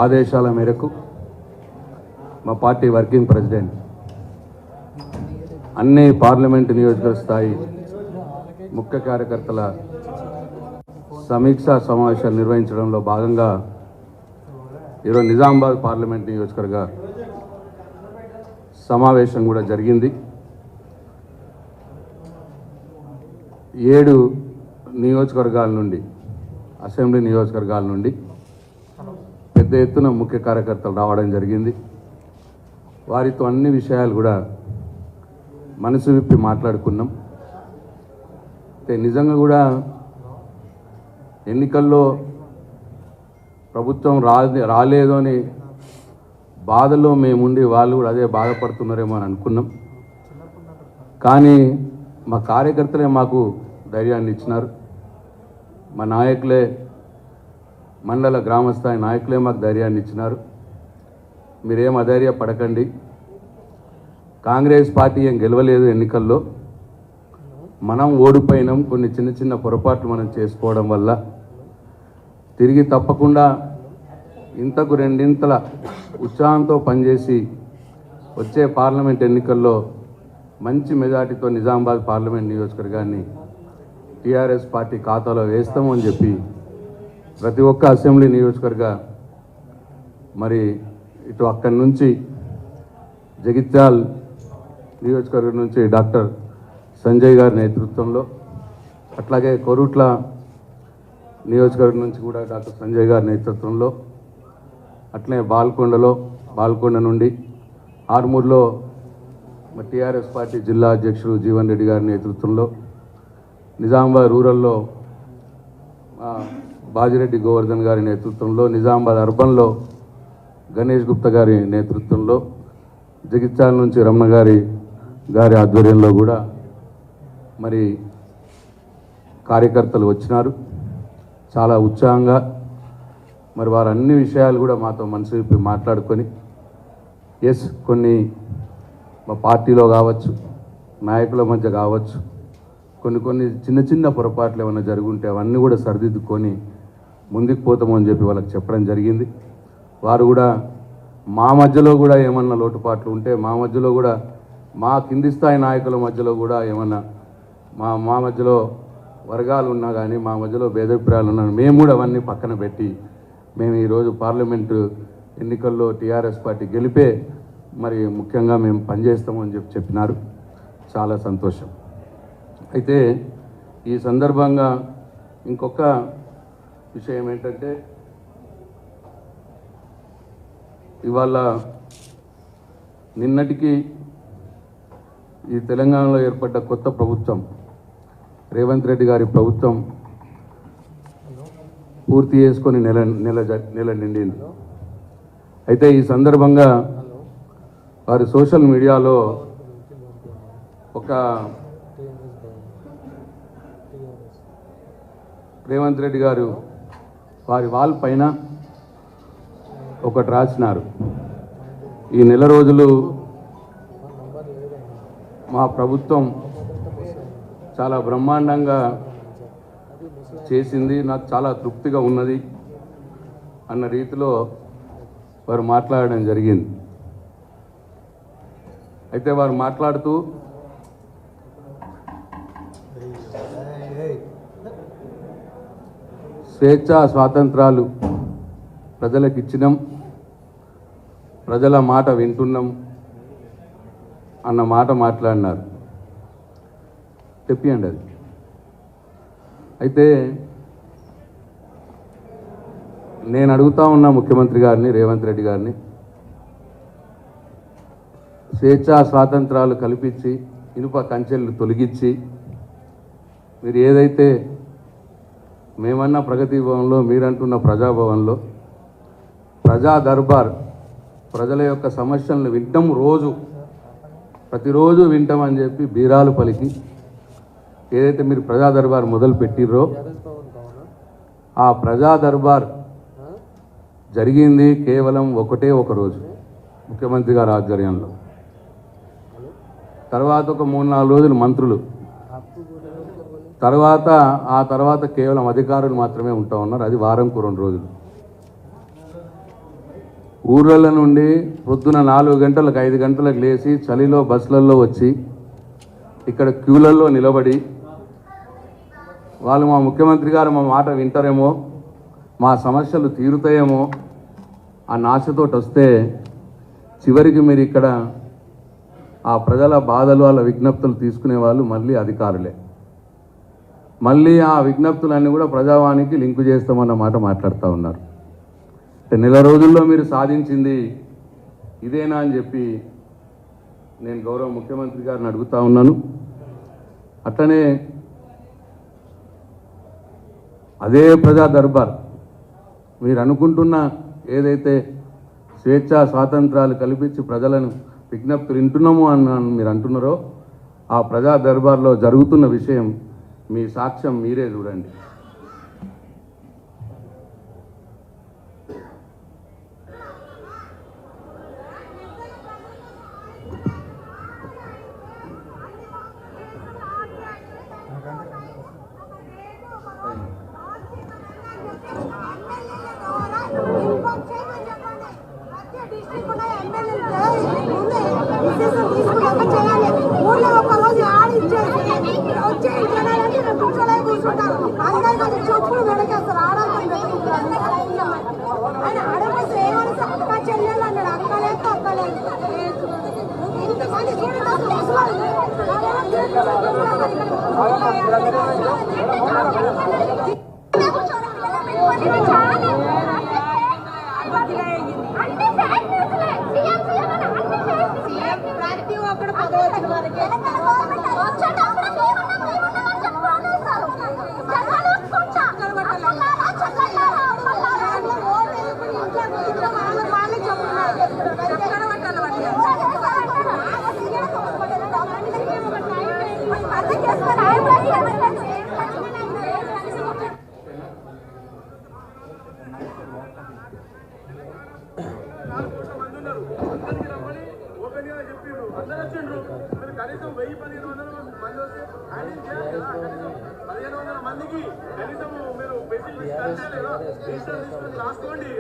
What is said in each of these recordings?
ఆదేశాల మేరకు మా పార్టీ వర్కింగ్ ప్రెసిడెంట్ అన్ని పార్లమెంటు నియోజకవర్గ స్థాయి ముఖ్య కార్యకర్తల సమీక్షా సమావేశాలు నిర్వహించడంలో భాగంగా ఈరోజు నిజామాబాద్ పార్లమెంట్ నియోజకవర్గ సమావేశం కూడా జరిగింది. 7 నియోజకవర్గాల నుండి, అసెంబ్లీ నియోజకవర్గాల నుండి పెద్ద ఎత్తున ముఖ్య కార్యకర్తలు రావడం జరిగింది. వారితో అన్ని విషయాలు కూడా మనసు విప్పి మాట్లాడుకున్నాం. నిజంగా కూడా ఎన్నికల్లో ప్రభుత్వం రాలేదు అని బాధలో మేముండి వాళ్ళు కూడా అదే బాధపడుతున్నారేమో అని అనుకున్నాం. కానీ మా కార్యకర్తలే మాకు ధైర్యాన్ని ఇచ్చినారు. మా నాయకులే, మండల గ్రామస్థాయి నాయకులే మాకు ధైర్యాన్ని ఇచ్చినారు. మీరేం అధైర్యపడకండి, కాంగ్రెస్ పార్టీ ఏం గెలవలేదు ఎన్నికల్లో, మనం ఓడిపోయినాం, కొన్ని చిన్న చిన్న పొరపాట్లు మనం చేసుకోవడం వల్ల తిరిగి తప్పకుండా ఇంతకు 2 ఉత్సాహంతో పనిచేసి వచ్చే పార్లమెంట్ ఎన్నికల్లో మంచి మెజార్టీతో నిజామాబాద్ పార్లమెంట్ నియోజకవర్గాన్ని టీఆర్ఎస్ పార్టీ ఖాతాలో వేస్తామని చెప్పి ప్రతి ఒక్క అసెంబ్లీ నియోజకవర్గ మరి ఇటు అక్కడి నుంచి జగిత్యాల్ నియోజకవర్గం నుంచి డాక్టర్ సంజయ్ గారి నేతృత్వంలో, అట్లాగే కొరుట్ల నియోజకవర్గం నుంచి కూడా డాక్టర్ సంజయ్ గారి నేతృత్వంలో, అట్లనే బాల్కొండ నుండి ఆర్మూర్లో టీఆర్ఎస్ పార్టీ జిల్లా అధ్యక్షుడు జీవన్ రెడ్డి గారి నేతృత్వంలో, నిజామాబాద్ రూరల్లో బాజిరెడ్డి గోవర్ధన్ గారి నేతృత్వంలో, నిజామాబాద్ అర్బన్లో గణేష్ గుప్తా గారి నేతృత్వంలో, జగిత్యాల నుంచి రమణ గారి ఆధ్వర్యంలో కూడా మరి కార్యకర్తలు వచ్చినారు. చాలా ఉత్సాహంగా మరి వారు అన్ని విషయాలు కూడా మాతో మనసు విప్పి మాట్లాడుకొని, కొన్ని మా పార్టీలో కావచ్చు, నాయకుల మధ్య కావచ్చు, కొన్ని చిన్న చిన్న పొరపాట్లు ఏమైనా జరుగుంటే అవన్నీ కూడా సరిదిద్దుకొని ముందుకు పోతామని చెప్పి వాళ్ళకి చెప్పడం జరిగింది. వారు కూడా మా మధ్యలో కూడా ఏమన్నా లోటుపాట్లు ఉంటే, మా మధ్యలో కూడా మా కింది స్థాయి నాయకుల మధ్యలో కూడా ఏమన్నా మా మధ్యలో వర్గాలు ఉన్నా కానీ, మా మధ్యలో భేదాభిప్రాయాలు ఉన్నా, మేము కూడా అవన్నీ పక్కన పెట్టి మేము ఈరోజు పార్లమెంటు ఎన్నికల్లో టీఆర్ఎస్ పార్టీ గెలిపే మరి ముఖ్యంగా మేము పనిచేస్తామని చెప్పినారు. చాలా సంతోషం. అయితే ఈ సందర్భంగా ఇంకొక విషయం ఏంటంటే, ఇవాళ నిన్నటికి ఈ తెలంగాణలో ఏర్పడ్డ కొత్త ప్రభుత్వం, రేవంత్ రెడ్డి గారి ప్రభుత్వం పూర్తి చేసుకొని నెల నిండింది. అయితే ఈ సందర్భంగా వారి సోషల్ మీడియాలో ఒక రేవంత్ రెడ్డి గారు వారి వాల్ పైన ఒకటి రాసినారు. ఈ నెల రోజులు మా ప్రభుత్వం చాలా బ్రహ్మాండంగా చేసింది, నాకు చాలా తృప్తిగా ఉన్నది అన్న రీతిలో వారు మాట్లాడడం జరిగింది. అయితే వారు మాట్లాడుతూ స్వేచ్ఛా స్వాతంత్రాలు ప్రజలకు ఇచ్చినాం, ప్రజల మాట వింటున్నాం అన్న మాట మాట్లాడినారు. చెప్పండి అది. అయితే నేను అడుగుతా ఉన్నా ముఖ్యమంత్రి గారిని, రేవంత్ రెడ్డి గారిని, స్వేచ్ఛా స్వాతంత్రాలు కల్పించి ఇనుప కంచెలు తొలగించి మీరు ఏదైతే మేమన్నా ప్రగతి భవన్లో, మీరంటున్న ప్రజాభవన్లో ప్రజా దర్బార్, ప్రజల యొక్క సమస్యలను వింటాం, ప్రతిరోజు వింటామని చెప్పి బీరాలు పలికి ఏదైతే మీరు ప్రజా దర్బార్ మొదలు పెట్టిర్రో ఆ ప్రజా దర్బార్ జరిగింది కేవలం ఒక రోజు ముఖ్యమంత్రి గారి ఆధ్వర్యంలో. తర్వాత ఒక 3-4 రోజులు మంత్రులు, ఆ తర్వాత కేవలం అధికారులు మాత్రమే ఉంటా ఉన్నారు. అది వారంకు 2 రోజులు. ఊర్ల నుండి పొద్దున 4 గంటలకు 5 గంటలకు లేచి చలిలో బస్సులలో వచ్చి ఇక్కడ క్యూలలో నిలబడి వాళ్ళు మా ముఖ్యమంత్రి గారు మా మాట వింటారేమో, మా సమస్యలు తీరుతాయేమో ఆ ఆశతోటి వస్తే చివరికి మీరు ఇక్కడ ఆ ప్రజల బాధలు వాళ్ళ విజ్ఞప్తులు తీసుకునే వాళ్ళు మళ్ళీ అధికారులే. మళ్ళీ ఆ విజ్ఞప్తులన్నీ కూడా ప్రజావానికి లింకు చేస్తామన్న మాట మాట్లాడుతూ ఉన్నారు. నెల రోజుల్లో మీరు సాధించింది ఇదేనా అని చెప్పి నేను గౌరవ ముఖ్యమంత్రి గారిని అడుగుతా ఉన్నాను. అట్లనే అదే ప్రజా దర్బార్ మీరు అనుకుంటున్న ఏదైతే స్వేచ్ఛా స్వాతంత్రాలు కల్పించి ప్రజలను విజ్ఞప్తులు వింటున్నాము అని మీరు అంటున్నారో ఆ ప్రజా దర్బార్లో జరుగుతున్న విషయం మీ సాక్ష్యం మీరే చూడండి.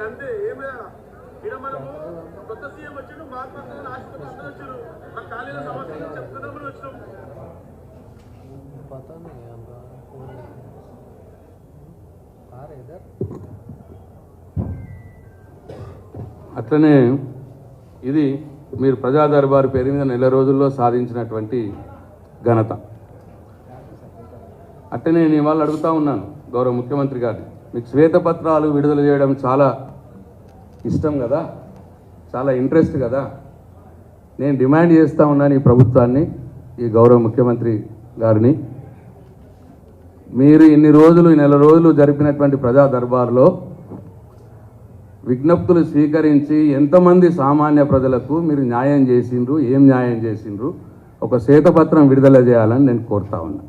అంతే ఏమే ఇక్కడ మనము కొత్త సీఎం వచ్చిండు మహాత్మా ఆశపడి అందరూ వచ్చారు మన ఖాళీల సమస్యలు చెప్తున్నామని వచ్చినాం. అట్లనే ఇది మీరు ప్రజా దర్బారు పేరు మీద నెల రోజుల్లో సాధించినటువంటి ఘనత. అట్లనే నేను ఇవాళ అడుగుతూ ఉన్నాను గౌరవ ముఖ్యమంత్రి గారిని, మీకు శ్వేతపత్రాలు విడుదల చేయడం చాలా ఇష్టం కదా, చాలా ఇంట్రెస్ట్ కదా. నేను డిమాండ్ చేస్తూ ఉన్నాను ఈ ప్రభుత్వాన్ని, ఈ గౌరవ ముఖ్యమంత్రి గారిని, మీరు ఇన్ని రోజులు ఈ నెల రోజులు జరిపినటువంటి ప్రజా దర్బార్లో విజ్ఞప్తులు స్వీకరించి ఎంతమంది సామాన్య ప్రజలకు మీరు న్యాయం చేసిండ్రు, ఏం న్యాయం చేసిండ్రు, ఒక శ్వేతపత్రం విడుదల చేయాలని నేను కోరుతా ఉన్నా.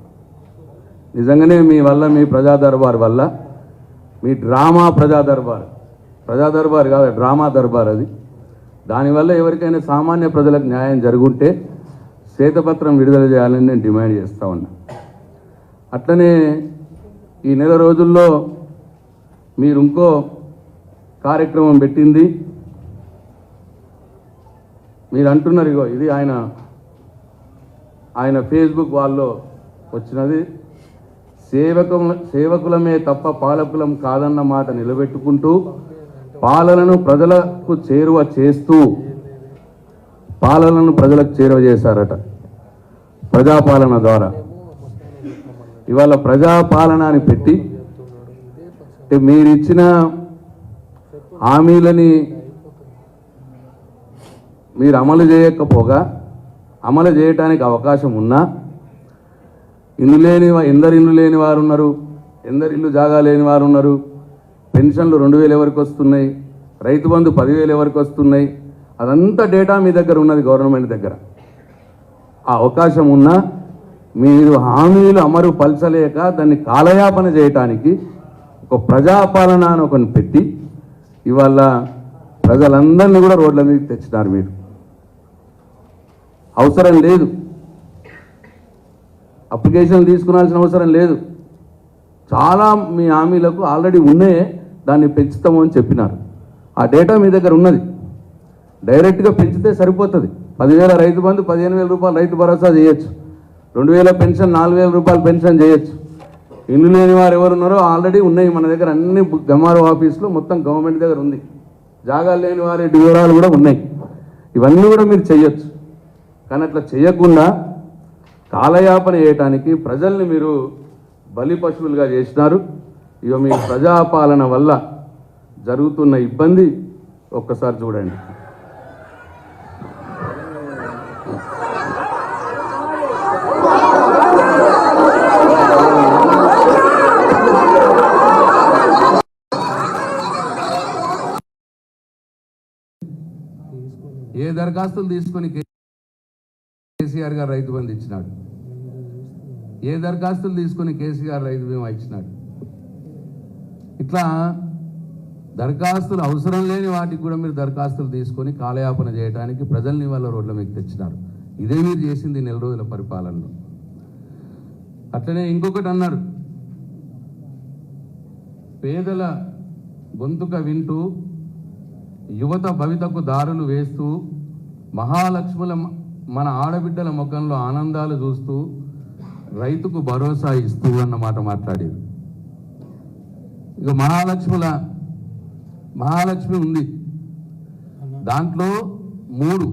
నిజంగానే మీ వల్ల, మీ ప్రజా దర్బార్ వల్ల, మీ డ్రామా ప్రజా దర్బార్ కాదు, డ్రామా దర్బార్ అది, దానివల్ల ఎవరికైనా సామాన్య ప్రజలకు న్యాయం జరుగుంటే శ్వేతపత్రం విడుదల చేయాలని నేను డిమాండ్ చేస్తూ ఉన్నా. అట్లనే ఈ నెల రోజుల్లో మీరు ఇంకో కార్యక్రమం పెట్టింది, మీరు అంటున్నారు ఇగో ఇది ఆయన ఫేస్బుక్ వాళ్ళలో వచ్చినది, సేవకులమే తప్ప పాలకులం కాదన్న మాట నిలబెట్టుకుంటూ పాలనను ప్రజలకు చేరువ చేస్తూ పాలనను ప్రజలకు చేరువ చేశారట ప్రజాపాలన ద్వారా. ఇవాళ ప్రజాపాలన అని పెట్టి మీరు ఇచ్చిన హామీలని మీరు అమలు చేయకపోగా, అమలు చేయడానికి అవకాశం ఉన్నా ఎందరు ఇల్లు లేని వారు ఉన్నారు, ఎందరు ఇల్లు జాగా లేని వారు ఉన్నారు, పెన్షన్లు 2000 ఎవరికి వస్తున్నాయి, రైతు బంధు 10,000 ఎవరికి వస్తున్నాయి, అదంతా డేటా మీ దగ్గర ఉన్నది, గవర్నమెంట్ దగ్గర. ఆ అవకాశం ఉన్నా మీరు హామీలు అమలు పలచలేక దాన్ని కాలయాపన చేయటానికి ఒక ప్రజాపాలన అని ఒకని పెట్టి ఇవాళ ప్రజలందరినీ కూడా రోడ్ల మీదకి తెచ్చినారు. మీరు అవసరం లేదు, అప్లికేషన్ తీసుకునాల్సిన అవసరం లేదు, చాలా మీ హామీలకు ఆల్రెడీ ఉన్నాయే, దాన్ని పెంచుతాము అని చెప్పినారు. ఆ డేటా మీ దగ్గర ఉన్నది. డైరెక్ట్గా పెంచితే సరిపోతుంది. 10,000 రైతు బంధు, 15,000 రూపాయలు రైతు భరోసా చేయొచ్చు, 2,000 పెన్షన్, 4,000 రూపాయలు పెన్షన్ చేయొచ్చు. ఇల్లు లేని వారు ఎవరున్నారో ఆల్రెడీ ఉన్నాయి మన దగ్గర, అన్ని ఎంఆర్ఓ ఆఫీస్లో మొత్తం గవర్నమెంట్ దగ్గర ఉంది. జాగాలు లేని వారి వివరాలు కూడా ఉన్నాయి. ఇవన్నీ కూడా మీరు చేయొచ్చు. కానీ అట్లా చేయకుండా కాలయాపన చేయటానికి ప్రజల్ని మీరు బలి పశువులుగా చేసినారు. ఇక మీ ప్రజాపాలన వల్ల జరుగుతున్న ఇబ్బంది ఒక్కసారి చూడండి. ఏ దరఖాస్తులు తీసుకొని కేసీఆర్ గారు రైతు బంధు ఇచ్చినాడు, ఏ దరఖాస్తులు తీసుకొని కేసీఆర్ రైతు బీమా ఇచ్చినాడు. ఇట్లా దరఖాస్తులు అవసరం లేని వాటికి కూడా మీరు దరఖాస్తులు తీసుకొని కాలయాపన చేయడానికి ప్రజల్ని వాళ్ళ రోడ్ల మీద తెచ్చినారు. ఇదే మీరు చేసింది 4 రోజుల పరిపాలనలో. అట్లనే ఇంకొకటి అన్నారు, పేదల గొంతుక వింటూ యువత భవితకు దారులు వేస్తూ మహాలక్ష్ముల మన ఆడబిడ్డల ముఖంలో ఆనందాలు చూస్తూ రైతుకు భరోసా ఇస్తూ అన్నమాట మాట్లాడేది. ఇక మహాలక్ష్మి ఉంది, దాంట్లో 3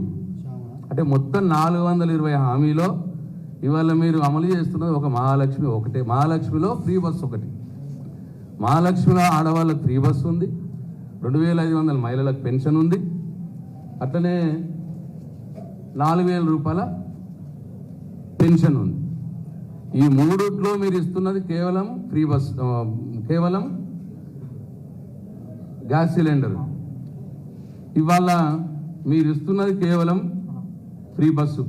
అంటే మొత్తం 420 హామీలో ఇవాళ మీరు అమలు చేస్తున్నది ఒక మహాలక్ష్మి ఒకటే. మహాలక్ష్మిలో ఫ్రీ బస్సు ఒకటి, మహాలక్ష్మిలో ఆడవాళ్ళకు ఫ్రీ బస్సు ఉంది, 2,500 మహిళలకు పెన్షన్ ఉంది, అట్లనే 4,000 రూపాయల పెన్షన్ ఉంది. ఈ 3లో మీరు ఇస్తున్నది కేవలం ఫ్రీ బస్, కేవలం గ్యాస్ సిలిండర్. ఇవాళ మీరు ఇస్తున్నది కేవలం ఫ్రీ బస్సు.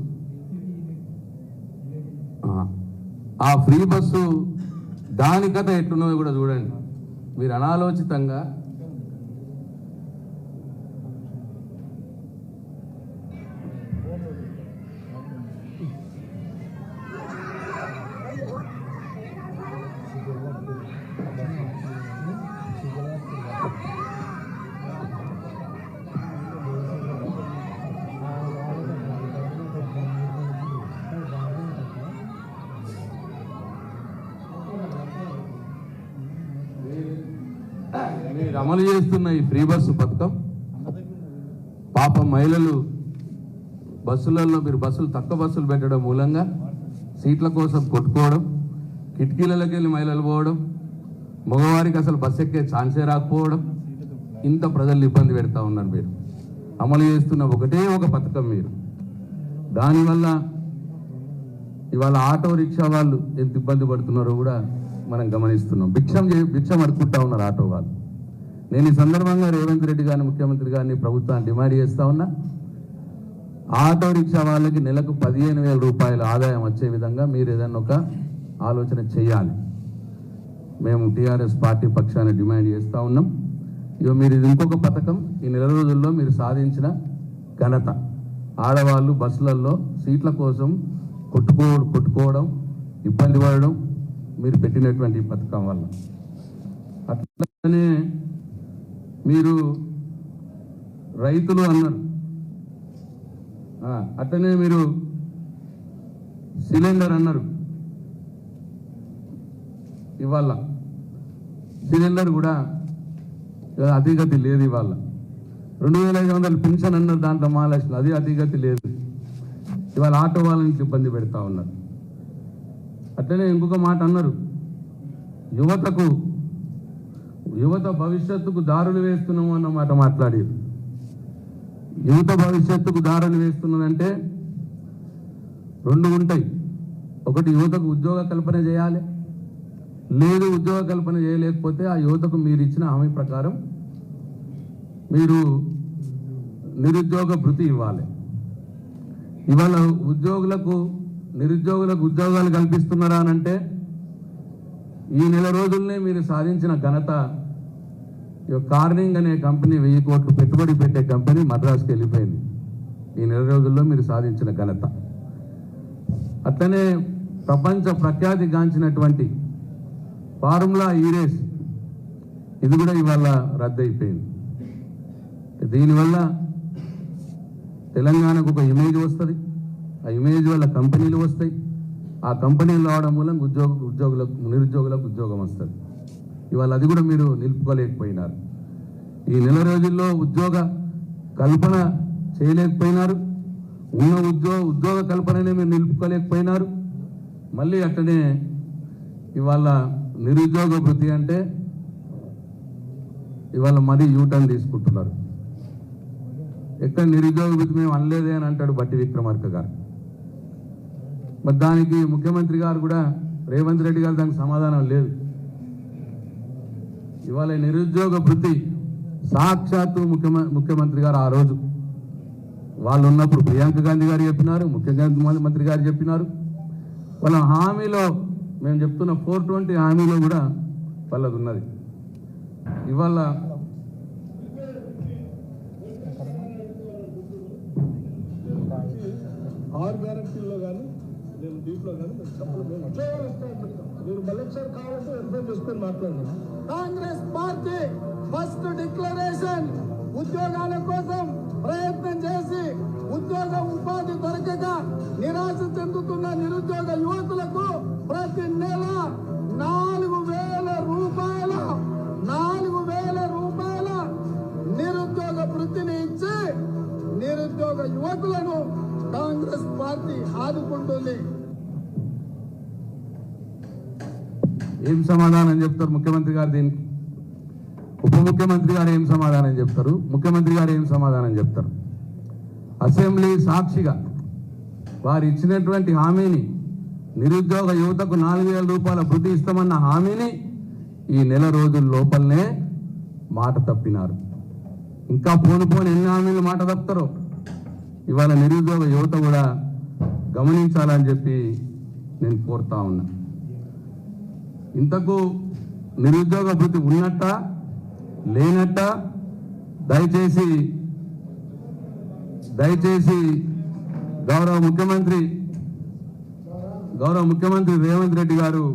ఆ ఫ్రీ బస్సు దాని కథ ఎట్లున్నదో కూడా చూడండి. మీరు అనాలోచితంగా మీరు అమలు చేస్తున్న ఈ ఫ్రీ బస్సు పథకం పాపం మహిళలు బస్సులలో మీరు తక్కువ బస్సులు పెట్టడం మూలంగా సీట్ల కోసం కొట్టుకోవడం, కిటికీలకి వెళ్ళి మహిళలు పోవడం, మగవారికి అసలు బస్సు ఎక్కే ఛాన్సే రాకపోవడం, ఇంత ప్రజలు ఇబ్బంది పెడతా ఉన్నారు. మీరు అమలు చేస్తున్న ఒకటే ఒక పథకం మీరు. దానివల్ల ఇవాళ ఆటో రిక్షా వాళ్ళు ఎంత ఇబ్బంది పడుతున్నారో కూడా మనం గమనిస్తున్నాం. భిక్షం అడుక్కుంటా ఉన్నారు ఆటో వాళ్ళు. నేను ఈ సందర్భంగా రేవంత్ రెడ్డి గారిని, ముఖ్యమంత్రి గారిని, ప్రభుత్వాన్ని డిమాండ్ చేస్తా ఉన్నా, ఆటో రిక్షా వాళ్ళకి నెలకు 15,000 రూపాయల ఆదాయం వచ్చే విధంగా మీరు ఏదైనా ఒక ఆలోచన చేయాలి. మేము టీఆర్ఎస్ పార్టీ పక్షాన్ని డిమాండ్ చేస్తూ ఉన్నాం. ఇక మీరు ఇది ఇంకొక పథకం, ఈ 4 రోజుల్లో మీరు సాధించిన ఘనత. ఆడవాళ్ళు బస్సులలో సీట్ల కోసం కొట్టుకోవడం, ఇబ్బంది పడడం మీరు పెట్టినటువంటి పథకం వల్ల. అట్లనే మీరు రైతులు అన్నారు, అట్లనే మీరు సిలిండర్ అన్నారు. ఇవాళ సిలిండర్ కూడా అధిగతి లేదు. ఇవాళ 2,500 పెన్షన్ అన్నారు, దాంట్లో మహాలక్ష్మి అది అధిగతి లేదు. ఇవాళ ఆటో వాళ్ళని ఇబ్బంది పెడతా ఉన్నారు. అట్లనే ఇంకొక మాట అన్నారు, యువత భవిష్యత్తుకు దారులు వేస్తున్నాము అన్నమాట మాట్లాడారు. యువత భవిష్యత్తుకు దారులు వేస్తున్నదంటే 2 ఉంటాయి. ఒకటి, యువతకు ఉద్యోగ కల్పన చేయాలి. లేదు, ఉద్యోగ కల్పన చేయలేకపోతే ఆ యువతకు మీరు ఇచ్చిన హామీ ప్రకారం మీరు నిరుద్యోగ భృతి ఇవ్వాలి. ఇవాళ నిరుద్యోగులకు ఉద్యోగాలు కల్పిస్తున్నారా అనంటే ఈ 4 రోజుల్నే మీరు సాధించిన ఘనత. కార్నింగ్ అనే కంపెనీ 1000 కోట్లు పెట్టుబడి పెట్టే కంపెనీ మద్రాసుకి వెళ్ళిపోయింది. ఈ 4 రోజుల్లో మీరు సాధించిన ఘనత. అట్లనే ప్రపంచ ప్రఖ్యాతి గాంచినటువంటి ఫార్ములా రేస్ ఇది కూడా ఇవాళ రద్దయిపోయింది. దీనివల్ల తెలంగాణకు ఒక ఇమేజ్ వస్తుంది, ఆ ఇమేజ్ వల్ల కంపెనీలు వస్తాయి, ఆ కంపెనీలు రావడం మూలంగా నిరుద్యోగులకు ఉద్యోగం వస్తుంది. ఇవాళ అది కూడా మీరు నిలుపుకోలేకపోయినారు. ఈ నెల రోజుల్లో ఉద్యోగ కల్పన చేయలేకపోయినారు. ఉన్న ఉద్యోగ కల్పననే మీరు నిలుపుకోలేకపోయినారు. మళ్ళీ అట్లనే ఇవాళ నిరుద్యోగ వృత్తి అంటే ఇవాళ మరీ యూటర్న్ తీసుకుంటున్నారు. ఎక్కడ నిరుద్యోగ వృత్తి మేము అనలేదే అని అంటాడు బట్టి విక్రమార్క గారు. మరి దానికి ముఖ్యమంత్రి గారు కూడా రేవంత్ రెడ్డి గారు దానికి సమాధానం లేదు. ఇవాళ నిరుద్యోగ వృత్తి సాక్షాత్తు ముఖ్యమంత్రి గారు ఆ రోజు వాళ్ళు ఉన్నప్పుడు ప్రియాంక గాంధీ గారు చెప్పినారు, ముఖ్యమంత్రి గారు చెప్పినారు. వాళ్ళ హామీలో మేము చెప్తున్న 420 హామీలో కూడా వాళ్ళది ఉన్నది. ఇవాళ ఆరు గ్యారెంటీల్లో కానీ నేను దీంట్లో కానీ మీరు మళ్ళీ ఒకసారి కావాలంటే అర్థం చేసుకొని మాట్లాడండి. కాంగ్రెస్ పార్టీ ఫస్ట్ డిక్లరేషన్ ఉద్యోగాల కోసం ప్రయత్నం చేసి ఉద్యోగ ఉపాధి దొరకక నిరాశ చెందుతున్న నిరుద్యోగ యువకులకు ప్రతి నెల 4,000 రూపాయల నిరుద్యోగ వృత్తిని ఇచ్చి నిరుద్యోగ యువకులను కాంగ్రెస్ పార్టీ ఆదుకుంటుంది. ఏం సమాధానం చెప్తారు ముఖ్యమంత్రి గారు దీనికి? ఉప ముఖ్యమంత్రి గారు ఏం సమాధానం చెప్తారు? ముఖ్యమంత్రి గారు ఏం సమాధానం చెప్తారు? అసెంబ్లీ సాక్షిగా వారు ఇచ్చినటువంటి హామీని, నిరుద్యోగ యువతకు 4,000 రూపాయల వృత్తి ఇస్తామన్న హామీని ఈ నెల రోజుల లోపలనే మాట తప్పినారు. ఇంకా పోను ఎన్ని హామీలు మాట తప్పుతారో ఇవాళ నిరుద్యోగ యువత కూడా గమనించాలని చెప్పి నేను కోరుతా ఉన్నా. ఇంతకు నిరుద్యోగ వృత్తి ఉన్నట్ట లేనట్ట దయచేసి గౌరవ ముఖ్యమంత్రి రేవంత్ రెడ్డి గారు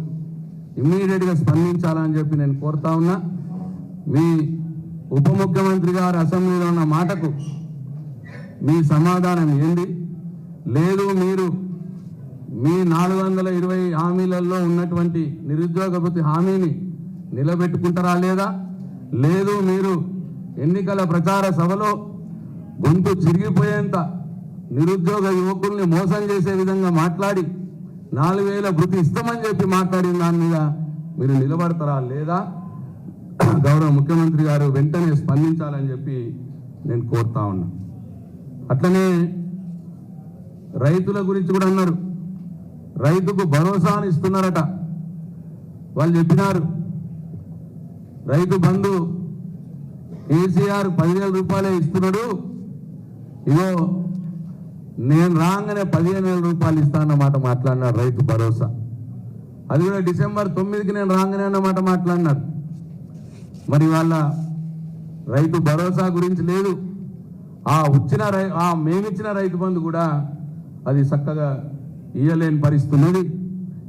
ఇమ్మీడియట్గా స్పందించాలని చెప్పి నేను కోరుతా ఉన్నా. మీ ఉప ముఖ్యమంత్రి గారు అసెంబ్లీలో ఉన్న మాటకు మీ సమాధానం ఏంది? లేదు మీరు మీ 420 హామీలలో ఉన్నటువంటి నిరుద్యోగ వృత్తి హామీని నిలబెట్టుకుంటారా లేదా? లేదు మీరు ఎన్నికల ప్రచార సభలో గొంతు చిరిగిపోయేంత నిరుద్యోగ యువకుల్ని మోసం చేసే విధంగా మాట్లాడి 4,000 వృత్తి ఇస్తామని చెప్పి మాట్లాడిన దాని మీద మీరు నిలబడతారా లేదా? గౌరవ ముఖ్యమంత్రి గారు వెంటనే స్పందించాలని చెప్పి నేను కోరుతా ఉన్నా. అట్లనే రైతుల గురించి కూడా అన్నారు. రైతుకు భరోసాను ఇస్తున్నారట. వాళ్ళు చెప్పినారు రైతు బంధు కేసీఆర్ 10,000 రూపాయలే ఇస్తున్నాడు, ఇగో నేను రాగానే 15,000 రూపాయలు ఇస్తానన్నమాట మాట్లాడినారు. రైతు భరోసా అది కూడా డిసెంబర్ 9కి నేను రాగానే అన్నమాట మాట్లాడినారు. మరి వాళ్ళ రైతు భరోసా గురించి లేదు. మేమిచ్చిన రైతు బంధు కూడా అది చక్కగా ఇయ్యలేని పరిస్థితి ఉన్నది.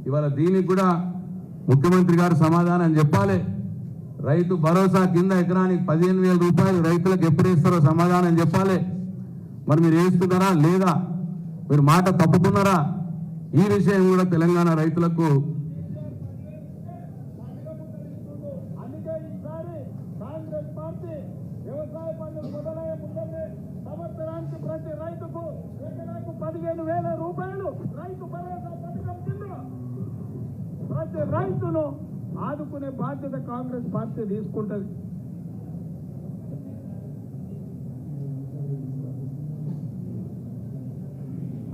ఇవాళ దీనికి కూడా ముఖ్యమంత్రి గారు సమాధానం చెప్పాలి. రైతు భరోసా కింద ఎకరానికి 15,000 రూపాయలు రైతులకు ఎప్పుడు ఇస్తారో సమాధానం చెప్పాలి. మరి మీరు వేస్తున్నారా లేదా? మీరు మాట తప్పుకున్నారా? ఈ విషయం కూడా తెలంగాణ రైతులకు ప్రతి రైతుకు ఎకరాకు 15,000 రూపాయలు రైతు భరోసా పథకం కింద ప్రతి రైతును ఆదుకునే బాధ్యత కాంగ్రెస్ పార్టీ తీసుకుంటుంది.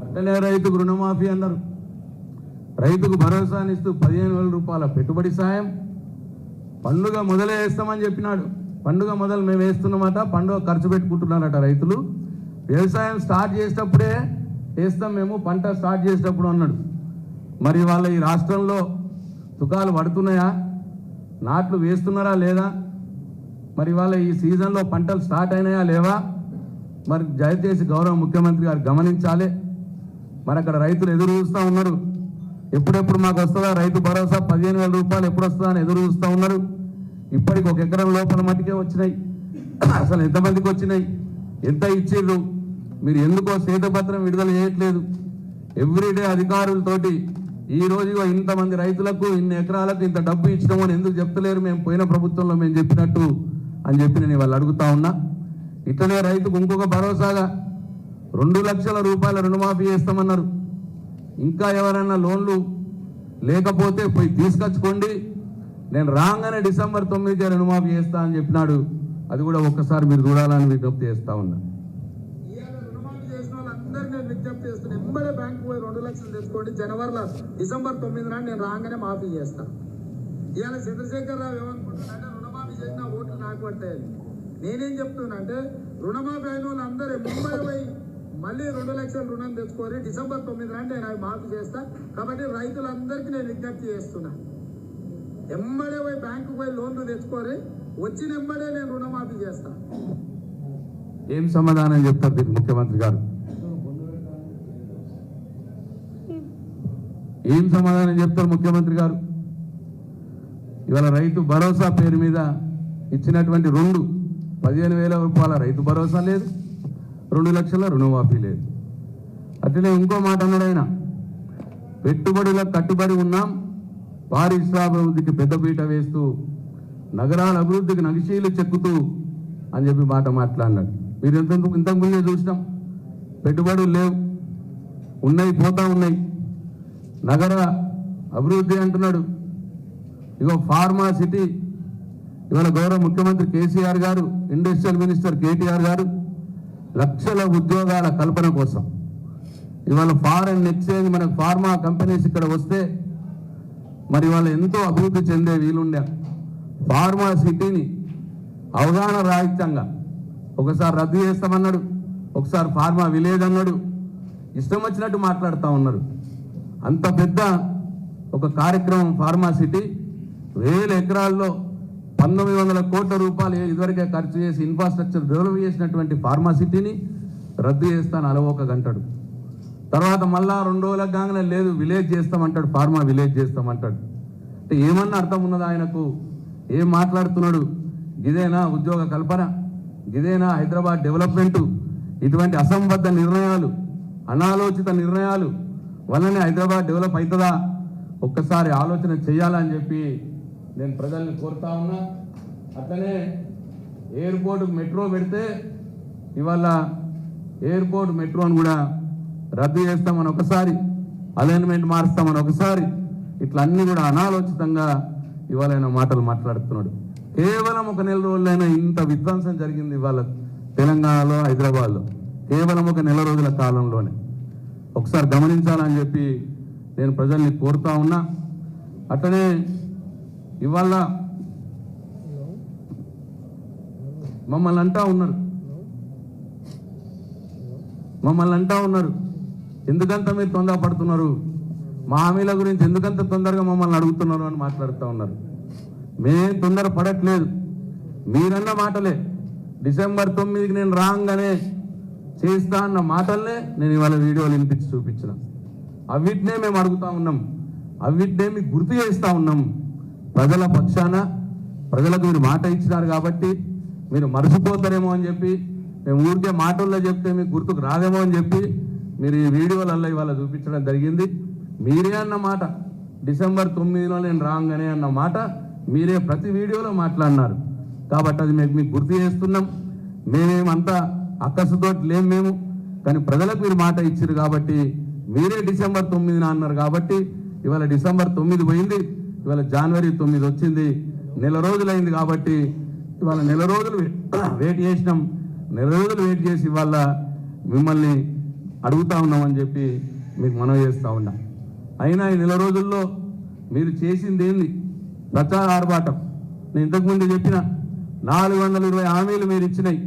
అట్లనే రైతుకు రుణమాఫీ అన్నారు. రైతుకు భరోసానిస్తూ 15,000 రూపాయల పెట్టుబడి సాయం పండుగ మొదలే వేస్తామని చెప్పినాడు. పండుగ మొదలు మేము వేస్తున్నమాట, పండుగ ఖర్చు పెట్టుకుంటున్నారట రైతులు. వ్యవసాయం స్టార్ట్ చేసేటప్పుడే వేస్తాం మేము, పంట స్టార్ట్ చేసేటప్పుడు అన్నాడు. మరి వాళ్ళ ఈ రాష్ట్రంలో తుకాలు పడుతున్నాయా? నాట్లు వేస్తున్నారా లేదా? మరి వాళ్ళ ఈ సీజన్లో పంటలు స్టార్ట్ అయినాయా లేవా? మరి దయచేసి గౌరవ ముఖ్యమంత్రి గారు గమనించాలి. మరి అక్కడ రైతులు ఎదురు చూస్తూ ఉన్నారు. ఎప్పుడెప్పుడు మాకు వస్తుందా రైతు భరోసా 15,000 రూపాయలు ఎప్పుడు వస్తుందా అని ఎదురు చూస్తూ ఉన్నారు. ఇప్పటికి 1 ఎకరం లోపల మట్టికే వచ్చినాయి. అసలు ఎంతమందికి వచ్చినాయి? ఎంత ఇచ్చిర్రు? మీరు ఎందుకో శ్వేతపత్రం విడుదల చేయట్లేదు? ఎవ్రీడే అధికారులతోటి ఈ రోజు ఇంతమంది రైతులకు ఇన్ని ఎకరాలకు ఇంత డబ్బు ఇచ్చినామని ఎందుకు చెప్తలేరు? మేము పోయిన ప్రభుత్వంలో మేము చెప్పినట్టు అని చెప్పి నేను వాళ్ళు అడుగుతా ఉన్నా. ఇట్లనే రైతుకు ఇంకొక భరోసాగా 2 లక్షల రూపాయల రుణమాఫీ చేస్తామన్నారు. ఇంకా ఎవరైనా లోన్లు లేకపోతే పోయి తీసుకొచ్చుకోండి, నేను రాగానే డిసెంబర్ 9కి రుణమాఫీ చేస్తా అని చెప్పినాడు. అది కూడా ఒక్కసారి మీరు చూడాలని విజ్ఞప్తి చేస్తా ఉన్నా. రుణమాఫీ చేసిన వాళ్ళందరికీ నేను విజ్ఞప్తి చేస్తున్నాను, ఎంబడే బ్యాంకు పోయి 2 లక్షలు తెచ్చుకోండి, డిసెంబర్ 9 నాడు నేను రాగానే మాఫీ చేస్తా. ఇవాళ చంద్రశేఖర్ రావు ఏమనుకుంటున్నానంటే రుణమాఫీ చేసిన ఓట్లు నాకు పట్టాయి. నేనేం చెప్తున్నా అంటే రుణమాఫీ అయిన వాళ్ళందరూ ఎంబడే పోయి మళ్ళీ 2 లక్షల రుణం తెచ్చుకొని డిసెంబర్ 9 నాడు నేను అవి మాఫీ చేస్తా. కాబట్టి రైతులందరికీ నేను విజ్ఞప్తి చేస్తున్నా, ఎంబడే పోయి బ్యాంకు పోయి లోన్లు తెచ్చుకోరి, వచ్చిన ఎంబడే నేను రుణమాఫీ చేస్తా. ఏం సమాధానం చెప్తారు దీనికి ముఖ్యమంత్రి గారు? ఏం సమాధానం చెప్తారు ముఖ్యమంత్రి గారు? ఇవాళ రైతు భరోసా పేరు మీద ఇచ్చినటువంటి 15,000 రూపాయల రైతు భరోసా లేదు, 2 లక్షల రుణమాఫీ లేదు. అట్లనే ఇంకో మాట అన్నాడు ఆయన, పెట్టుబడులకు కట్టుబడి ఉన్నాం, పారిశ్రామికాభివృద్ధికి పెద్దపీట వేస్తూ నగరాల అభివృద్ధికి నగిశీలు చెక్కుతూ అని చెప్పి మాట్లాడినాడు. మీరు ఇంతకుముందే చూసినాం, పెట్టుబడులు లేవు, ఉన్నాయి పోతా ఉన్నాయి. నగర అభివృద్ధి అంటున్నాడు. ఇగో ఫార్మా సిటీ, ఇవాళ గౌరవ ముఖ్యమంత్రి కేసీఆర్ గారు, ఇండస్ట్రియల్ మినిస్టర్ కేటీఆర్ గారు లక్షల ఉద్యోగాల కల్పన కోసం ఇవాళ ఫారెన్ ఎక్స్చేంజ్ మనకు ఫార్మా కంపెనీస్ ఇక్కడ వస్తే మరి వాళ్ళు ఎంతో అభివృద్ధి చెందే వీలుండే. ఫార్మా సిటీని అవగాహన రాహిత్యంగా ఒకసారి రద్దు చేస్తామన్నాడు, ఒకసారి ఫార్మా విలేజ్ అన్నాడు, ఇష్టం వచ్చినట్టు మాట్లాడుతూ ఉన్నారు. అంత పెద్ద ఒక కార్యక్రమం ఫార్మా సిటీ, 1000 ఎకరాల్లో 1900 కోట్ల రూపాయలు ఇదివరకే ఖర్చు చేసి ఇన్ఫ్రాస్ట్రక్చర్ డెవలప్ చేసినటువంటి ఫార్మా సిటీని రద్దు చేస్తాను అలవోక గంటాడు. తర్వాత మళ్ళా 2 రోజులకు కాగానే లేదు విలేజ్ చేస్తామంటాడు, ఫార్మా విలేజ్ చేస్తామంటాడు. అంటే ఏమన్నా అర్థం ఉన్నదా ఆయనకు? ఏం మాట్లాడుతున్నాడు? ఇదేనా ఉద్యోగ కల్పన? ఇదేనా హైదరాబాద్ డెవలప్మెంటు? ఇటువంటి అసంబద్ధ నిర్ణయాలు, అనాలోచిత నిర్ణయాలు వల్లనే హైదరాబాద్ డెవలప్ అవుతుందా? ఒక్కసారి ఆలోచన చేయాలని చెప్పి నేను ప్రజల్ని కోరుతా ఉన్నా. అట్లనే ఎయిర్పోర్ట్ మెట్రో పెడితే ఇవాళ ఎయిర్పోర్ట్ మెట్రోని కూడా రద్దు చేస్తామని ఒకసారి, అలైన్మెంట్ మారుస్తామని ఒకసారి, ఇట్లా అన్ని కూడా అనాలోచితంగా ఇవాళ ఆయన మాటలు మాట్లాడుతున్నాడు. కేవలం 1 నెల రోజులైనా ఇంత విధ్వంసం జరిగింది ఇవాళ తెలంగాణలో, హైదరాబాద్లో, కేవలం 1 నెల రోజుల కాలంలోనే. ఒకసారి గమనించాలని చెప్పి నేను ప్రజల్ని కోరుతా ఉన్నా. అట్లనే ఇవాళ మమ్మల్ని అంటా ఉన్నారు, ఎందుకంత మీరు తొందరపడుతున్నారు, మా హామీల గురించి ఎందుకంత తొందరగా మమ్మల్ని అడుగుతున్నారు అని మాట్లాడుతూ ఉన్నారు. మేం తొందర పడట్లేదు, మీరన్న మాటలే. డిసెంబర్ 9కి నేను రాగానే చేస్తా అన్న మాటలనే నేను ఇవాళ వీడియోలు వినిపించి చూపించిన. అవిటినే మేము అడుగుతా ఉన్నాం, అవిటినే మీకు గుర్తు చేస్తూ ఉన్నాం. ప్రజల పక్షాన ప్రజలకు మీరు మాట ఇచ్చినారు కాబట్టి మీరు మర్చిపోతారేమో అని చెప్పి, మేము ఊరికే మాటల్లో చెప్తే మీకు గుర్తుకు రాదేమో అని చెప్పి మీరు ఈ వీడియోలలో ఇవాళ చూపించడం జరిగింది. మీరే అన్న మాట, డిసెంబర్ 9లో నేను రాగానే అన్న మాట మీరే ప్రతి వీడియోలో మాట్లాడినారు. కాబట్టి అది మీకు గుర్తు చేస్తున్నాం. మేమేమంతా అక్కసుతో లేం మేము, కానీ ప్రజలకు మీరు మాట ఇచ్చారు కాబట్టి మీరే డిసెంబర్ 9 అన్నారు. కాబట్టి ఇవాళ డిసెంబర్ 9 పోయింది, ఇవాళ జనవరి 9 వచ్చింది, నెల రోజులైంది. కాబట్టి ఇవాళ నెల రోజులు వెయిట్ చేసినాం, నెల రోజులు వెయిట్ చేసి ఇవాళ మిమ్మల్ని అడుగుతా ఉన్నామని చెప్పి మీకు మనవి చేస్తూ ఉన్నా. అయినా ఈ నెల రోజుల్లో మీరు చేసింది ఏంది? ప్రచార ఆర్భాటం. నేను ఇంతకుముందు చెప్పిన 420 హామీలు మీరు ఇచ్చినాయి,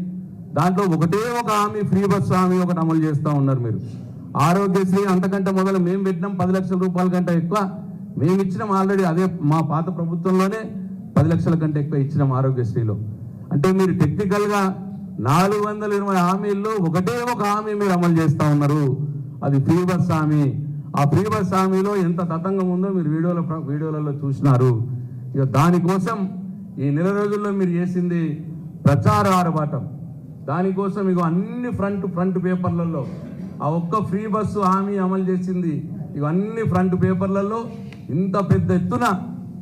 దాంట్లో ఒకటే ఒక హామీ, ఫ్రీ బస్ హామీ ఒకటి అమలు చేస్తూ ఉన్నారు మీరు. ఆరోగ్యశ్రీ అంతకంటే మొదలు మేము పెట్టినాం, 10 లక్షల రూపాయల కంటే ఎక్కువ మేము ఇచ్చినాం ఆల్రెడీ. అదే మా పాత ప్రభుత్వంలోనే 10 లక్షల కంటే ఎక్కువ ఇచ్చినాం ఆరోగ్యశ్రీలో. అంటే మీరు టెక్నికల్గా 420 హామీల్లో ఒకటే ఒక హామీ మీరు అమలు చేస్తూ ఉన్నారు, అది ఫ్రీ బస్ హామీ. ఆ ఫ్రీ బస్ హామీలో ఎంత తతంగం ఉందో మీరు వీడియోలలో చూసినారు. ఇక దానికోసం ఈ నెల రోజుల్లో మీరు చేసింది ప్రచార ఆర్భాటం. దానికోసం ఇగో అన్ని ఫ్రంట్ పేపర్లలో ఆ ఒక్క ఫ్రీ బస్సు హామీ అమలు చేసింది. ఇవన్నీ ఫ్రంట్ పేపర్లలో ఇంత పెద్ద ఎత్తున